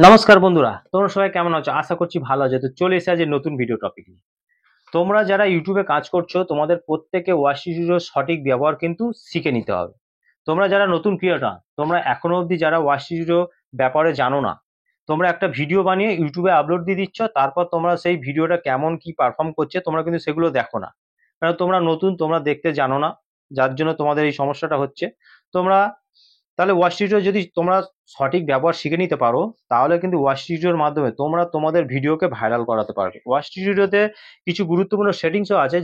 নমস্কার বন্ধুরা, তোমরা সবাই কেমন আছো? আশা করছি ভালো আছো। তো চলে এসে আজ নতুন ভিডিও টপিক নিয়ে। তোমরা যারা ইউটিউবে কাজ করছো, তোমাদের প্রত্যেকে ওয়াচ টিউটোরিয়াল সঠিক ব্যবহার কিন্তু শিখে নিতে হবে। তোমরা যারা নতুন ক্রিয়েটর, তোমরা এখনো অবধি যারা ওয়াচ টিউটোরিয়াল ব্যাপারে জানো না, তোমরা একটা ভিডিও বানিয়ে ইউটিউবে আপলোড দিয়ে দিচ্ছ, তারপর তোমরা সেই ভিডিওটা কেমন কি পারফর্ম করছে তোমরা কিন্তু সেগুলো দেখো না। কারণ তোমরা নতুন, তোমরা দেখতে জানো না, যার জন্য তোমাদের এই সমস্যাটা হচ্ছে। তোমরা তাহলে ওয়াচ টিউটোরিয়াল যদি তোমরা সঠিক ব্যবহার শিখে নিতে পারো, তাহলে কিন্তু ওয়াচ টিউটোরিয়াল মাধ্যমে তোমরা তোমাদের ভিডিওকে ভাইরাল করাতে পারবে। ওয়াচ টিউটোরিয়ালতে কিছু গুরুত্বপূর্ণ সেটিংসও আছে,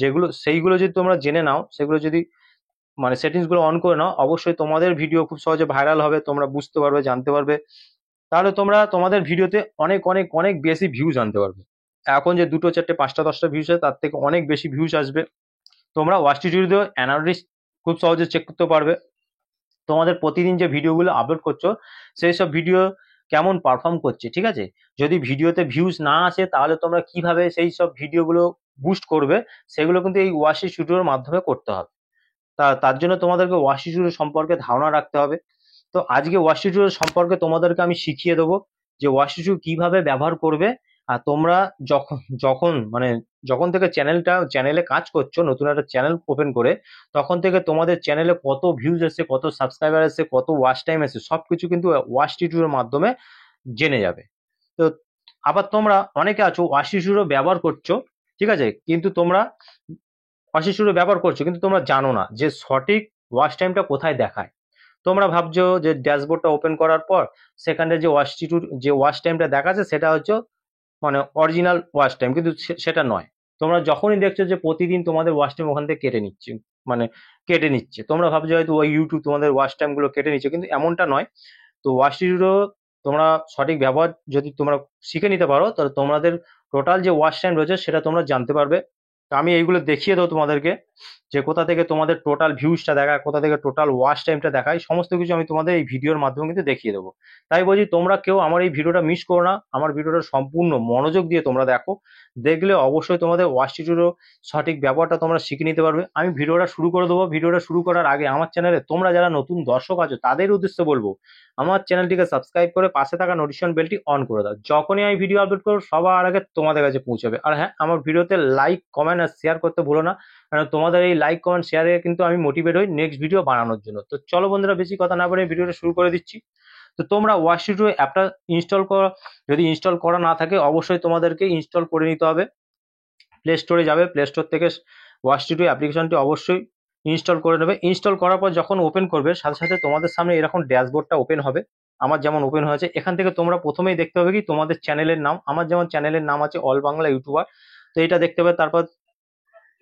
যেগুলো সেইগুলো যদি তোমরা জেনে নাও, সেগুলো যদি মানে সেটিংস গুলো অন করে নাও, অবশ্যই তোমাদের ভিডিও খুব সহজে ভাইরাল হবে, তোমরা বুঝতে পারবে, জানতে পারবে। তাহলে তোমরা তোমাদের ভিডিওতে অনেক অনেক অনেক বেশি ভিউজ আনতে পারবে। এখন যে দুটো চারটে পাঁচটা দশটা ভিউজ আছে, তার থেকে অনেক বেশি ভিউজ আসবে। তোমরা ওয়াচ টিউটোরিয়াল অ্যানালিটিক্স খুব সহজে চেক করতে পারবে। তোমাদের প্রতিদিন যে ভিডিওগুলো আপলোড করছো, সেই সব ভিডিও কেমন পারফর্ম করছে, ঠিক আছে? যদি ভিডিওতে ভিউজ না আসে, তাহলে তোমরা কিভাবে সেই সব ভিডিওগুলো বুস্ট করবে, সেগুলো কিন্তু এই ওয়াশি স্টুডিওর মাধ্যমে করতে হবে। তার জন্য তোমাদেরকে ওয়াশি স্টুডিও সম্পর্কে ধারণা রাখতে হবে। তো আজকে ওয়াশি স্টুডিও সম্পর্কে তোমাদেরকে আমি শিখিয়ে দেবো যে ওয়াশি স্টুডিও কিভাবে ব্যবহার করবে। আর তোমরা যখন যখন মানে যখন থেকে চ্যানেলে কাজ করছো, নতুন একটা চ্যানেল ওপেন করে, তখন থেকে তোমাদের চ্যানেলে কত ভিউজ এসেছে, কত সাবস্ক্রাইবার এসেছে, কত ওয়াচ টাইম এসেছে, সবকিছু কিন্তু ওয়াচ টিউটোরিয়ালের মাধ্যমে জেনে যাবে। তো আবার তোমরা অনেকে আছো ওয়াচ টিউটোরিয়াল ব্যবহার করছো, ঠিক আছে, কিন্তু তোমরা ওয়াচ টিউটোরিয়াল ব্যবহার করছো কিন্তু তোমরা জানো না যে সঠিক ওয়াচ টাইমটা কোথায় দেখায়। তোমরা ভাবছো যে ড্যাশবোর্ডটা ওপেন করার পর সেখানে যে ওয়াচ টাইমটা দেখাচ্ছে সেটা হচ্ছে মানে অরিজিনাল ওয়াচ টাইম, কিন্তু সেটা নয়। তোমরা যখনই দেখছো যে প্রতিদিন তোমাদের ওয়াচ টাইম ওখান থেকে কেটে নিচ্ছে, মানে কেটে নিচ্ছে, তোমরা ভাবছো হয়তো ওই ইউটিউব তোমাদের ওয়াচ টাইম গুলো কেটে নিচ্ছে, কিন্তু এমনটা নয়। তো ওয়াচ টিউটোরিয়াল তোমরা সঠিক ব্যবহার যদি তোমরা শিখে নিতে পারো, তাহলে তোমাদের টোটাল যে ওয়াচ টাইম রয়েছে সেটা তোমরা জানতে পারবে। তো আমি এইগুলো দেখিয়ে দেবো তোমাদেরকে, যে কোথা থেকে তোমাদের টোটাল ভিউজটা দেখায়, কোথা থেকে টোটাল ওয়াচ টাইমটা দেখায়, সমস্ত কিছু আমি তোমাদের এই ভিডিওর মাধ্যমে কিন্তু দেখিয়ে দেবো। তাই বলছি, তোমরা কেউ আমার এই ভিডিওটা মিস করো না, আমার ভিডিওটা সম্পূর্ণ মনোযোগ দিয়ে তোমরা দেখো। দেখলে অবশ্যই তোমাদের ওয়াচ টিউটোরিয়াল সঠিক ব্যবহারটা তোমরা শিখে নিতে পারবে। আমি ভিডিওটা শুরু করে দেবো। ভিডিওটা শুরু করার আগে আমার চ্যানেলে তোমরা যারা নতুন দর্শক আছো, তাদের উদ্দেশ্যে বলবো, আমার চ্যানেলটিকে সাবস্ক্রাইব করে পাশে থাকা নোটিফিকেশন বেলটি অন করে দাও। যখনই আমি ভিডিও আপলোড করবো, সবার আগে তোমাদের কাছে পৌঁছাবে। আর হ্যাঁ, আমার ভিডিওতে লাইক, কমেন্ট আর শেয়ার করতে ভুলো না, কারণ তোমাদের এই লাইক, কমেন্ট, শেয়ারে কিন্তু আমি মোটিভেট হই নেক্সট ভিডিও বানানোর জন্য। তো চলো বন্ধুরা, বেশি কথা না বলে ভিডিওটা শুরু করে দিচ্ছি। তো তোমরা ওয়াচ টিউটোরিয়াল অ্যাপটা ইনস্টল করা, যদি ইনস্টল করা না থাকে, অবশ্যই তোমাদেরকে ইনস্টল করে নিতে হবে। প্লে স্টোরে যাবে, প্লে স্টোর থেকে ওয়াচ টিউটোরিয়াল অ্যাপ্লিকেশনটি অবশ্যই ইনস্টল করে নেবে। ইনস্টল করার পর যখন ওপেন করবে, সাথে সাথে তোমাদের সামনে এরকম ড্যাশবোর্ডটা ওপেন হবে, আমার যেমন ওপেন হয়েছে। এখান থেকে তোমরা প্রথমেই দেখতে হবে কি তোমাদের চ্যানেলের নাম। আমার যেমন চ্যানেলের নাম আছে অল বাংলা ইউটিউবার, তো এটা দেখতে হবে। তারপর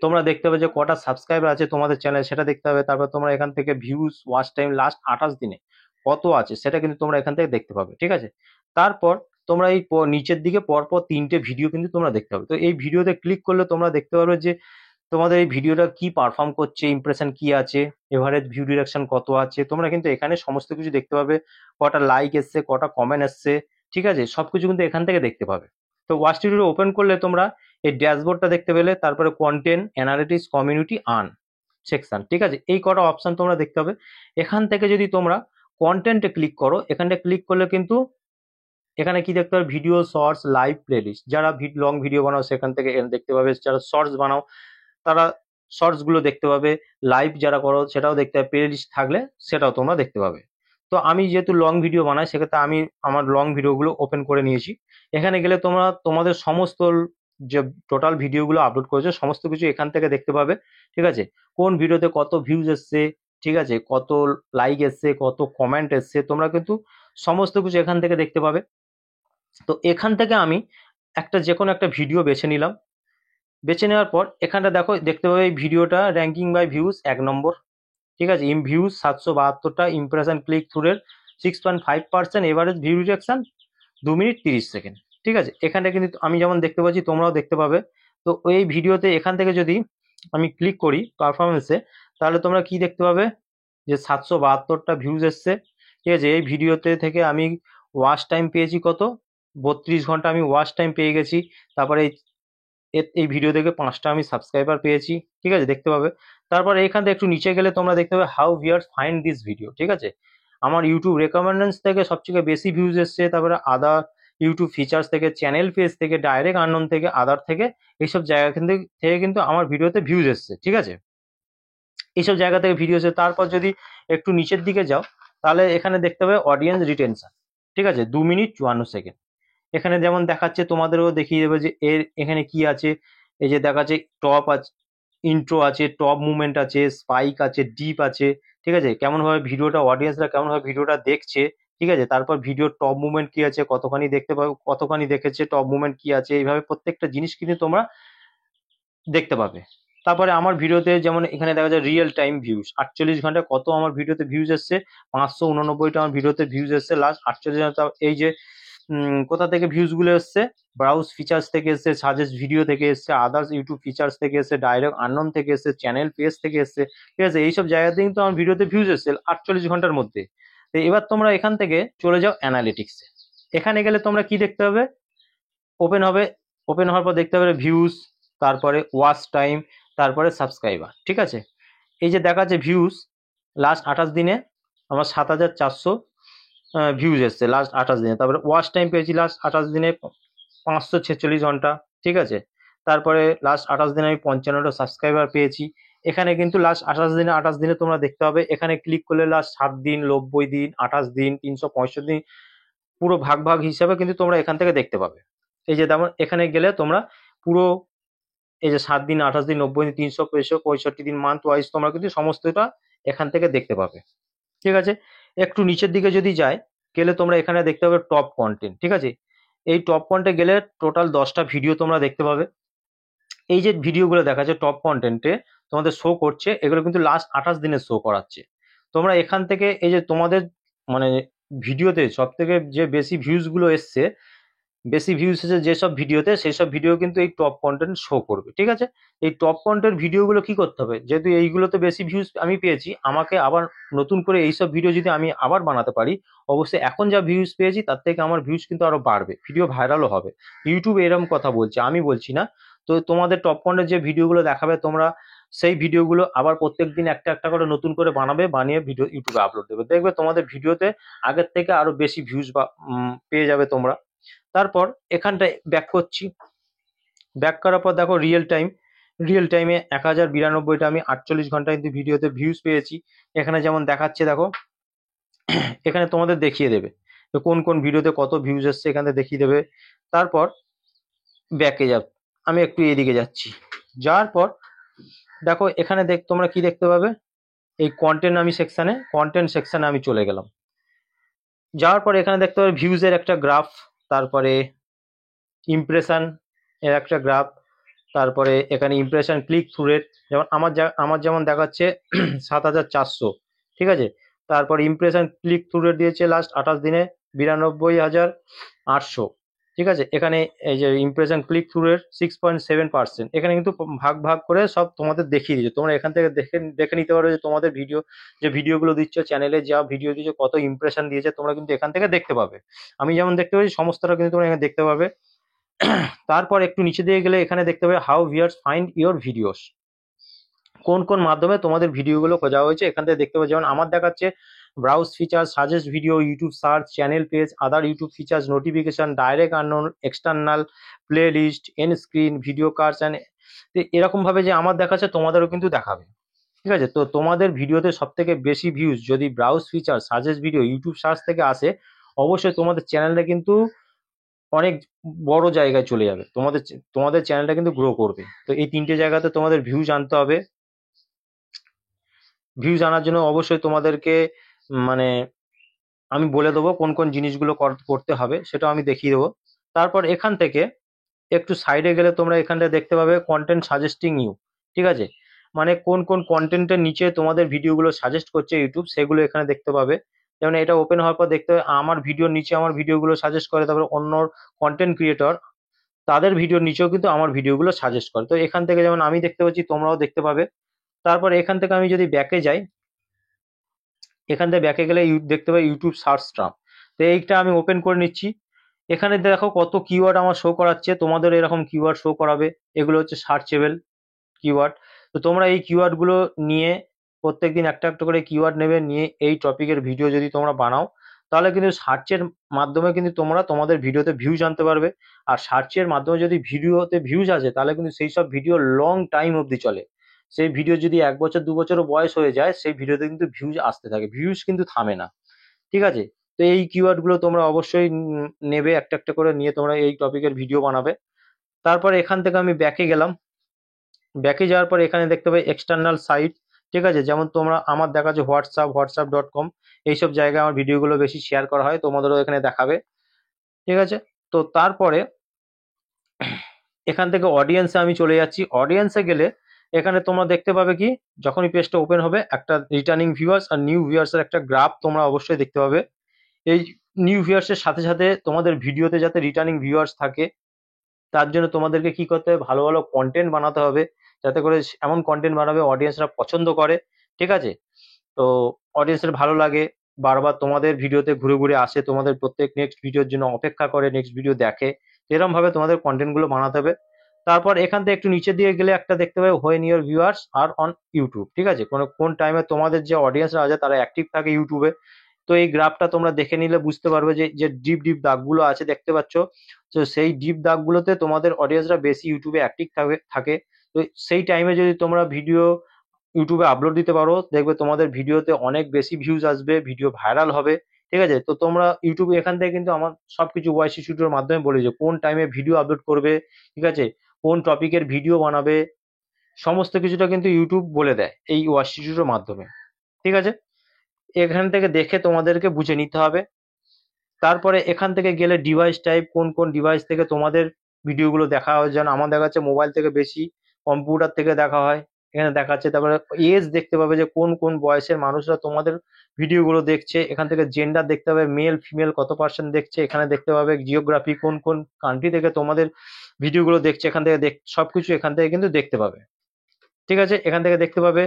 তোমরা দেখতে হবে যে কটা সাবস্ক্রাইবার আছে তোমাদের চ্যানেল, সেটা দেখতে হবে। তারপর তোমরা এখান থেকে ভিউজ, ওয়াচ টাইম লাস্ট 28 দিনে কত আছে, সেটা কিন্তু তোমরা এখান থেকে দেখতে পাবে, ঠিক আছে? তারপর তোমরা এই নিচের দিকে পরপর তিনটে ভিডিও কিন্তু তোমরা দেখতে পাবে। তো এই ভিডিওতে ক্লিক করলে তোমরা দেখতে পারবে যে তোমাদের এই ভিডিওটা কি পারফর্ম করছে, ইমপ্রেশন কি আছে, এভারেজ ভিউ ডিরেকশন কত আছে, তোমরা কিন্তু এখানে সমস্ত কিছু দেখতে পাবে। কটা লাইক এসছে, কটা কমেন্ট এসছে, ঠিক আছে, সবকিছু কিন্তু এখান থেকে দেখতে পাবে। তো ওয়াচ টিউটোরিয়াল ওপেন করলে তোমরা এই ড্যাশবোর্ডটা দেখতে পেলে, তারপরে content, analytics, community, earn section, ঠিক আছে, এই কটা অপশন তোমরা দেখতে পাবে। এখান থেকে যদি তোমরা কন্টেন্টে ক্লিক করো, এখানটা ক্লিক করলে কিন্তু এখানে কি দেখতে পাবে, ভিডিও, শর্টস, লাইভ, প্লেলিস্ট। যারা লং ভিডিও বানাও সেখান থেকে দেখতে পাবে, যারা শর্টস বানাও তারা শর্টস গুলো দেখতে পাবে, লাইভ যারা করো সেটাও দেখতে পাবে, প্লে লিস্ট থাকলে সেটাও তোমরা দেখতে পাবে। তো আমি যেহেতু লং ভিডিও বানাই, সেক্ষেত্রে আমি আমার লং ভিডিওগুলো ওপেন করে নিয়েছি। এখানে গেলে তোমরা তোমাদের সমস্ত যে টোটাল ভিডিওগুলো আপলোড করেছো সমস্ত কিছু এখান থেকে দেখতে পাবে, ঠিক আছে? কোন ভিডিওতে কত ভিউজ এসছে, ঠিক আছে, কত লাইক এসছে, কত কমেন্ট এসছে, তোমরা কিন্তু সমস্ত কিছু এখান থেকে দেখতে পাবে। তো এখান থেকে আমি যে কোনো একটা ভিডিও বেছে নিলাম। বেছে নেওয়ার পর এখানটা দেখো, দেখতে পাবে এই ভিডিওটা র্যাঙ্কিং বাই ভিউজ 1 নম্বর, ঠিক আছে, ভিউজ 772টা, ইমপ্রেশন ক্লিক থ্রুরের 6.5%, average view direction 2 minute 30 second, ঠিক আছে। এখানটা কিন্তু আমি যেমন দেখতে পাচ্ছি তোমরাও দেখতে পাবে। তো এই ভিডিওতে এখান থেকে যদি আমি ক্লিক করি পারফরমেন্সে, তাহলে তোমরা কি দেখতে পাবে যে 772টা ভিউজ এসছে, ঠিক আছে। এই ভিডিওতে থেকে আমি ওয়াচ টাইম পেয়েছি কত, 32 ঘন্টা আমি ওয়াচ টাইম পেয়ে গেছি। তারপরে এই ভিডিও থেকে 5টা আমি সাবস্ক্রাইবার পেয়েছি, ঠিক আছে, দেখতে পাবে। তারপর এখান থেকে একটু নিচে গেলে তোমরা দেখতে পাবে how viewers find this video, ঠিক আছে। আমার ইউটিউব রেকমেন্ডেন্স থেকে সবথেকে বেশি ভিউজ এসছে, তারপরে আদার ইউটিউব ফিচার্স থেকে, চ্যানেল পেজ থেকে, ডাইরেক্ট আননোন থেকে, আদার থেকে, এইসব জায়গা থেকে কিন্তু আমার ভিডিওতে ভিউজ এসছে। ঠিক আছে, এইসব জায়গা থেকে ভিডিও এসে তারপর যদি একটু নিচের দিকে যাও তাহলে এখানে দেখতে পাবে অডিয়েন্স রিটেনশন। ঠিক আছে, 2 মিনিট 54 সেকেন্ড। এখানে যেমন দেখাচ্ছে, তোমাদেরও দেখিয়ে দেবে যে এখানে কি আছে। এই যে দেখাচ্ছে টপ আছে, ইন্ট্রো আছে, টপ মুভমেন্ট আছে, স্পাইক আছে, ডিপ আছে। ঠিক আছে, কেমন ভাবে ভিডিওটা, অডিয়েন্সরা কেমন ভাবে ভিডিওটা দেখছে। ঠিক আছে, তারপর ভিডিওর টপ মুভমেন্ট কি আছে, কতখানি দেখতে পাবে, কতখানি দেখেছে, টপ মুভমেন্ট কি আছে, এইভাবে প্রত্যেকটা জিনিস কিন্তু তোমরা দেখতে পাবে। তারপরে আমার ভিডিওতে যেমন এখানে দেখা যায় রিয়েল টাইম ভিউজ, 48 ঘন্টায় কত আমার ভিডিওতে ভিউজ এসছে, 589টা আমার ভিডিওতে ভিউজ এসছে লাস্ট 48 ঘন্টা। এই যে কোথা থেকে ভিউজ গুলো এসছে, ব্রাউজ ফিচার্স থেকে এসছে, সাজেস্ট ভিডিও থেকে এসছে, আদার্স ইউটিউব ফিচার্স থেকে এসছে, ডাইরেক্ট আননোন থেকে এসছে, চ্যানেল পেজ থেকে এসছে। ঠিক আছে, এইসব জায়গাতে কিন্তু আমার ভিডিওতে ভিউজ এসছে 48 ঘন্টার মধ্যে। তো এবার তোমরা এখান থেকে চলে যাও অ্যানালিটিক্সে। এখানে গেলে তোমরা কি দেখতে হবে, ওপেন হবে, ওপেন হওয়ার পর দেখতে পাবে ভিউজ, তারপরে ওয়াচ টাইম, তারপরে সাবস্ক্রাইবার। ঠিক আছে, এই যে দেখা যাচ্ছে ভিউজ লাস্ট 28 দিনে আমার 7,400 ভিউজ এসছে লাস্ট 28 দিনে। তারপরে ওয়াচ টাইম পেয়েছি লাস্ট 28 দিনে 546 ঘন্টা। ঠিক আছে, তারপরে লাস্ট 28 দিনে আমি 55টা সাবস্ক্রাইবার পেয়েছি। এখানে কিন্তু লাস্ট 28 দিনে তোমরা দেখতে হবে, এখানে ক্লিক করলে লাস্ট 7 দিন, 90 দিন, 28 দিন, 365 দিন, পুরো ভাগ ভাগ হিসাবে কিন্তু তোমরা এখান থেকে দেখতে পাবে। এই যে যেমন এখানে গেলে তোমরা পুরো এই যে 7 দিন, 28 দিন, 90 দিন, 365 দিন, মান্থ ওয়াইজ তোমরা কিন্তু সমস্তটা এখান থেকে দেখতে পাবে। ঠিক আছে, একটু নিচের দিকে যদি যায়, গেলে তোমরা এখানে দেখতে পাবে টপ কন্টেন্ট। ঠিক আছে, এই টপ কন্টেন্টে গেলে টোটাল 10টা ভিডিও তোমরা দেখতে পাবে। এই যে ভিডিওগুলো দেখা যাচ্ছে টপ কন্টেন্টে তোমাদের শো করছে, এগুলো কিন্তু লাস্ট 28 দিনে শো করাচ্ছে। তোমরা এখান থেকে এই যে তোমাদের মানে ভিডিওতে সব থেকে যে বেশি ভিউজ গুলো এসছে, বেশি ভিউজ এসেছে যেসব ভিডিওতে, সেই সব ভিডিও কিন্তু এই টপ কন্টেন্ট শো করবে। ঠিক আছে, এই টপ কন্টেন্ট ভিডিওগুলো কি করতে হবে, যেহেতু এইগুলোতে বেশি ভিউজ আমি পেয়েছি, আমাকে আবার নতুন করে এইসব ভিডিও যদি আমি আবার বানাতে পারি, অবশ্যই এখন যা ভিউজ পেয়েছি তার থেকে আমার ভিউজ কিন্তু আরো বাড়বে, ভিডিও ভাইরালও হবে। ইউটিউব এরকম কথা বলছে, আমি বলছি না। তো তোমাদের টপ কন্টেন্ট যে ভিডিওগুলো দেখাবে, তোমরা সেই ভিডিওগুলো আবার প্রত্যেকদিন একটা একটা করে নতুন করে বানাবে, বানিয়ে ভিডিও ইউটিউবে আপলোড দেবে, দেখবে তোমাদের ভিডিওতে আগের থেকে আরো বেশি ভিউজ পেয়ে যাবে তোমরা। তারপর এখানটায় ব্যাক করছি, ব্যাক করার পর দেখো রিয়েল টাইমে 1092টা আমি 48 ঘন্টা কিন্তু ভিডিওতে ভিউজ পেয়েছি। এখানে যেমন দেখাচ্ছে দেখো, এখানে তোমাদের দেখিয়ে দেবে তো কোন কোন ভিডিওতে কত ভিউজ এসছে, এখানে দেখিয়ে দেবে। তারপর ব্যাকে যাব, আমি একটু এদিকে যাচ্ছি, যাওয়ার পর দেখো এখানে তোমরা কি দেখতে পাবে, এই কন্টেন্ট সেকশনে আমি চলে গেলাম। যাওয়ার পর এখানে দেখতে পাবে ভিউজের একটা গ্রাফ, তারপরে ইমপ্রেশন এর একটা গ্রাফ, তারপরে এখানে ইমপ্রেশন ক্লিক থ্রু রেট, যেমন আমার যেমন দেখাচ্ছে 7,400। ঠিক আছে, তারপর ইমপ্রেশন ক্লিক থ্রু রেট দিয়েছে লাস্ট 28 দিনে 92,800। ঠিক আছে, এখানে এই যে ইমপ্রেশন ক্লিক থ্রু রেট 6.7%, এখানে কিন্তু ভাগ ভাগ করে সব তোমাদের দেখিয়ে দিচ্ছে। তোমরা এখান থেকে দেখে নিতে পারো যে তোমাদের যে ভিডিওগুলো দিচ্ছ, চ্যানেলে যা ভিডিও দিচ্ছ, কত ইমপ্রেশন দিয়েছে, তোমরা কিন্তু এখান থেকে দেখতে পাবে। আমি যেমন দেখতে পাচ্ছি সমস্তটা কিন্তু তোমরা এখানে দেখতে পাবে। তারপর একটু নিচে দিয়ে গেলে এখানে দেখতে পাবে how viewers find your videos, কোন কোন মাধ্যমে তোমাদের ভিডিওগুলো খোঁজা হয়েছে এখান থেকে দেখতে পাবে। যেমন আমার দেখাচ্ছে browse features, suggest video, YouTube search, channel page, other YouTube features, notification, direct unknown, external, playlist, end screen, video cards and, এরকম ভাবে যে আমার দেখাচ্ছে তোমাদেরও কিন্তু দেখাবে। ঠিক আছে, তো তোমাদের ভিডিওতে সব থেকে বেশি ভিউজ যদি browse feature, suggest video, YouTube search থেকে আসে, অবশ্যই তোমাদের চ্যানেলটা কিন্তু অনেক বড় জায়গায় চলে যাবে, তোমাদের চ্যানেলটা কিন্তু গ্রো করবে। তো এই 3টে জায়গাতে তোমাদের ভিউজ আনতে হবে। ভিউজ আনার জন্য অবশ্যই তোমাদেরকে মানে আমি বলে দেবো কোন কোন জিনিসগুলো করতে হবে, সেটাও আমি দেখিয়ে দেবো। তারপর এখান থেকে একটু সাইডে গেলে তোমরা এখানটা দেখতে পাবে কন্টেন্ট সাজেস্টিং ইউ। ঠিক আছে, মানে কোন কোন কন্টেন্টের নিচে তোমাদের ভিডিওগুলো সাজেস্ট করছে ইউটিউব, সেগুলো এখানে দেখতে পাবে। যেমন এটা ওপেন হওয়ার পর দেখতে পাবে আমার ভিডিওর নিচে আমার ভিডিওগুলো সাজেস্ট করে, তারপরে অন্য কন্টেন্ট ক্রিয়েটর তাদের ভিডিওর নিচেও কিন্তু আমার ভিডিওগুলো সাজেস্ট করে। তো এখান থেকে যেমন আমি দেখতে পাচ্ছি, তোমরাও দেখতে পাবে। তারপর এখান থেকে আমি যদি ব্যাকে যাই, এখান থেকে ব্যাকে গেলে দেখতে পাই ইউটিউব সার্চ টার্ম। তো এইটা আমি ওপেন করে নিচ্ছি। এখানে দেখো কত কিওয়ার্ড আমার শো করাচ্ছে, তোমাদের এরকম কিওয়ার্ড শো করাবে, এগুলো হচ্ছে সার্চেবল কিওয়ার্ড। তো তোমরা এই কিওয়ার্ড গুলো নিয়ে প্রত্যেকদিন একটা একটা করে কিওয়ার্ড নেবে, নিয়ে এই টপিকের ভিডিও যদি তোমরা বানাও, তাহলে কিন্তু সার্চের মাধ্যমে কিন্তু তোমরা তোমাদের ভিডিওতে ভিউজ আনতে পারবে। আর সার্চের মাধ্যমে যদি ভিডিওতে ভিউজ আসে, তাহলে কিন্তু সেই সব ভিডিও লং টাইম অবধি চলে। সেই ভিডিও যদি 1 বছর 2 বছরও বয়স হয়ে যায়, সেই ভিডিওতে কিন্তু ভিউজ আসতে থাকে, ভিউজ কিন্তু থামে না। ঠিক আছে? তো এই কিওয়ার্ড গুলো তোমরা অবশ্যই নেবে, একটা একটা করে নিয়ে তোমরা এই টপিকের ভিডিও বানাবে। তারপর এখান থেকে আমি ব্যাকে গেলাম। ব্যাকে যাওয়ার পর এখানে দেখতে পাবে এক্সটার্নাল সাইট। ঠিক আছে? যেমন তোমরা আমার দেখাচ্ছে হোয়াটসঅ্যাপ.com, এইসব জায়গায় আমার ভিডিওগুলো বেশি শেয়ার করা হয়, তোমাদেরও এখানে দেখাবে। ঠিক আছে? তো তারপরে এখান থেকে অডিয়েন্সে আমি চলে যাচ্ছি। অডিয়েন্সে গেলে এখানে তোমরা দেখতে পাবে কি, যখনই পেজটা ওপেন হবে, একটা রিটার্নিং ভিউয়ার্স আর নিউ ভিউয়ার্স এর একটা গ্রাফ তোমরা অবশ্যই দেখতে পাবে। এই নিউ ভিউয়ার্স এর সাথে সাথে তোমাদের ভিডিওতে যাতে রিটার্নিং ভিউয়ার্স থাকে, তার জন্য তোমাদেরকে কি করতে হবে, ভালো ভালো কন্টেন্ট বানাতে হবে, যাতে করে এমন কন্টেন্ট বানাবে অডিয়েন্সরা পছন্দ করে। ঠিক আছে? তো অডিয়েন্সের ভালো লাগে, বারবার তোমাদের ভিডিওতে ঘুরে ঘুরে আসে, তোমাদের প্রত্যেক নেক্সট ভিডিওর জন্য অপেক্ষা করে, নেক্সট ভিডিও দেখে। এরকম ভাবে তোমাদের কন্টেন্ট গুলো বানাতে হবে। তারপর এখান থেকে একটু নিচে দিয়ে গেলে একটা দেখতে পাবে when your viewers are on YouTube. ঠিক আছে? কোন টাইমে তোমাদের যে অডিয়েন্সরা আছে তারা অ্যাক্টিভ থাকে ইউটিউবে। তো এই গ্রাফটা তোমরা দেখে নিলে বুঝতে পারবে যে যে ডিপ ডিপ দাগগুলো আছে দেখতে পাচ্ছ, তো সেই ডিপ দাগগুলোতে তোমাদের অডিয়েন্সরা বেশি ইউটিউবে অ্যাক্টিভ থাকে। তো সেই টাইমে যদি তোমরা ভিডিও ইউটিউবে আপলোড দিতে পারো, দেখবে তোমাদের ভিডিওতে অনেক বেশি ভিউজ আসবে, ভিডিও ভাইরাল হবে। ঠিক আছে? তো তোমরা ইউটিউবে এখান থেকে কিন্তু আমার সবকিছু ওয়াইস স্টুডিওর মাধ্যমে বলে যে কোন টাইমে ভিডিও আপলোড করবে, ঠিক আছে, কোন টপিকের ভিডিও বানাবে, সমস্ত কিছুটা কিন্তু ইউটিউব বলে দেয় এই ওয়াইস স্টুডিওর মাধ্যমে। ঠিক আছে? এখান থেকে দেখে তোমাদেরকে বুঝে নিতে হবে। তারপরে এখান থেকে গেলে ডিভাইস টাইপ, কোন কোন ডিভাইস থেকে তোমাদের ভিডিওগুলো দেখা হয়, যেন আমার দেখাচ্ছে মোবাইল থেকে বেশি, কম্পিউটার থেকে দেখা হয়, এখানে দেখাচ্ছে। তারপরে এজ দেখতে পাবে যে কোন কোন বয়সের মানুষরা তোমাদের ভিডিওগুলো দেখছে। এখান থেকে জেন্ডার দেখতে পাবে, মেল ফিমেল কত পার্সেন্ট দেখছে। এখানে দেখতে পাবে জিওগ্রাফি, কোন কোন কান্ট্রি থেকে তোমাদের ভিডিওগুলো দেখছে, এখান থেকে সবকিছু এখান থেকে কিন্তু দেখতে পাবে। ঠিক আছে? এখান থেকে দেখতে পাবে।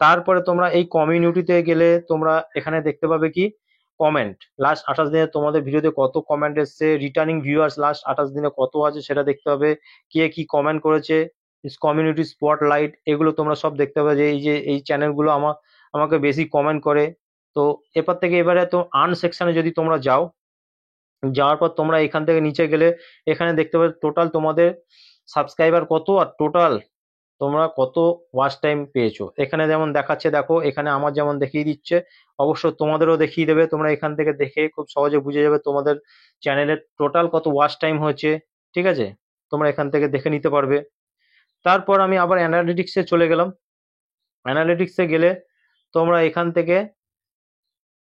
তারপরে তোমরা এই কমিউনিটিতে গেলে তোমরা এখানে দেখতে পাবে কি, কমেন্ট, লাস্ট 28 দিনে তোমাদের ভিডিওতে কত কমেন্ট এসছে, রিটার্নিং ভিউয়ার্স লাস্ট 28 দিনে কত আছে সেটা দেখতে পাবে, কে কি কমেন্ট করেছে, কমিউনিটি স্পটলাইট, এগুলো তোমরা সব দেখতে পাবে যে এই যে এই চ্যানেলগুলো আমাকে বেশি কমেন্ট করে। তো এরপর থেকে এবারে তো আর্ন সেকশনে যদি তোমরা যাও, যাওয়ার পর তোমরা এখান থেকে নিচে গেলে এখানে দেখতে পাবে টোটাল তোমাদের সাবস্ক্রাইবার কত আর টোটাল তোমরা কত ওয়াচ টাইম পেয়েছো। এখানে যেমন দেখাচ্ছে, দেখো এখানে আমার যেমন দেখিয়ে দিচ্ছে, অবশ্য তোমাদেরও দেখিয়ে দেবে। তোমরা এখান থেকে দেখে খুব সহজে বুঝে যাবে তোমাদের চ্যানেলের টোটাল কত ওয়াচ টাইম হয়েছে। ঠিক আছে? তোমরা এখান থেকে দেখে নিতে পারবে। তারপর আমি আবার অ্যানালিটিক্সে চলে গেলাম। অ্যানালিটিক্সে গেলে তোমরা এখান থেকে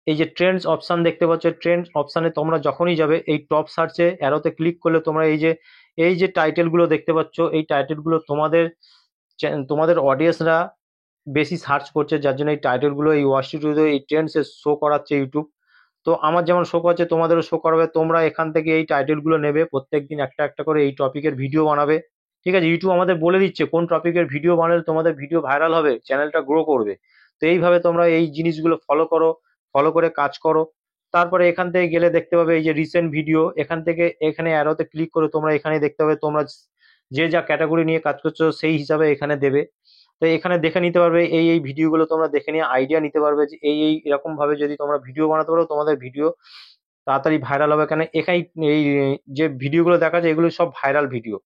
এই যে ট্রেন্ডস অপশন দেখতে পাচ্ছ, ট্রেন্ডস অপশনে তোমরা যখনই যাবে এই টপ সার্চে অ্যারোতে ক্লিক করলে তোমরা এই যে টাইটেল গুলো দেখতে পাচ্ছ, এই টাইটেল গুলো তোমাদের অডিয়েন্সরা বেশি সার্চ করছে, যার জন্য এই টাইটেল গুলো এই ওয়াচ স্টুডিওতে এই ট্রেন্ডস শো করাচ্ছে ইউটিউব। তো আমার যেমন শো করছে তোমাদেরও শো করাবে। তোমরা এখান থেকে এই টাইটেল গুলো নেবে, প্রত্যেকদিন একটা একটা করে এই টপিকের ভিডিও বানাবে। ঠিক আছে? ইউটিউব আমাদের বলে দিচ্ছে কোন টপিকের ভিডিও বানালে তোমাদের ভিডিও ভাইরাল হবে, চ্যানেলটা গ্রো করবে। তো এইভাবে তোমরা এই জিনিসগুলো ফলো করো, ফলো করে কাজ করো। তারপরে এখান থেকে গেলে দেখতে পাবে এই যে রিসেন্ট ভিডিও, এখান থেকে এখানে অ্যারোতে ক্লিক করে তোমরা এখানে দেখতে পাবে তোমরা যে যা ক্যাটাগরি নিয়ে কাজ করছো সেই হিসাবে এখানে দেবে। তো এখানে দেখে নিতে পারবে এই ভিডিওগুলো তোমরা দেখে নিয়ে আইডিয়া নিতে পারবে যে এই এরকম ভাবে যদি তোমরা ভিডিও বানাতে পারো, তোমাদের ভিডিও তাড়াতাড়ি ভাইরাল হবে। কেন এখানে এই যে ভিডিওগুলো দেখা যায় এগুলো সব ভাইরাল ভিডিও।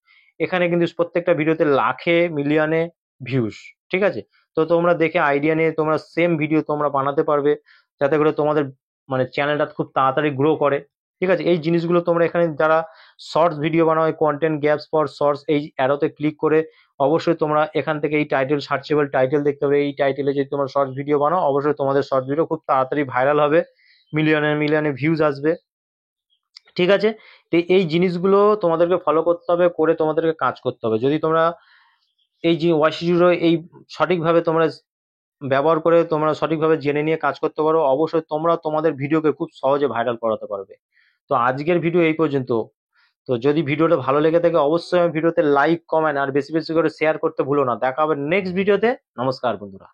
এখানে কিন্তু প্রত্যেকটা ভিডিওতে লাখে মিলিয়নে ভিউজ। ঠিক আছে? তো তোমরা দেখে আইডিয়া নিয়ে তোমরা সেম ভিডিও তোমরা বানাতে পারবে, যাতে করে তোমাদের মানে চ্যানেলটা খুব তাড়াতাড়ি গ্রো করে। ঠিক আছে? এই জিনিসগুলো তোমরা এখানে যারা শর্টস ভিডিও বানাও, কন্টেন্ট গ্যাপস ফর শর্টস, এই অ্যারোতে ক্লিক করে অবশ্যই তোমরা এখান থেকে এই টাইটেল, সার্চেবল টাইটেল দেখতে পাবে। এই টাইটেলে যদি তোমরা শর্টস ভিডিও বানাও, অবশ্যই তোমাদের শর্টস ভিডিও খুব তাড়াতাড়ি ভাইরাল হবে, মিলিয়নে মিলিয়নে ভিউজ আসবে। ঠিক আছে? তো এই জিনিসগুলো তোমাদেরকে ফলো করতে হবে, করে তোমাদেরকে কাজ করতে হবে। যদি তোমরা এই যে ওয়াইসি জিরো এই সঠিকভাবে তোমরা ব্যবহার করে তোমরা সঠিকভাবে জেনে নিয়ে কাজ করতে পারো, অবশ্যই তোমরা তোমাদের ভিডিওকে খুব সহজে ভাইরাল করাতে পারবে। তো আজকের ভিডিও এই পর্যন্ত। তো যদি ভিডিওটা ভালো লেগে থাকে অবশ্যই আমার ভিডিওতে লাইক, কমেন্ট আর বেশি বেশি করে শেয়ার করতে ভুলো না। দেখা হবে নেক্সট ভিডিওতে। নমস্কার বন্ধুরা।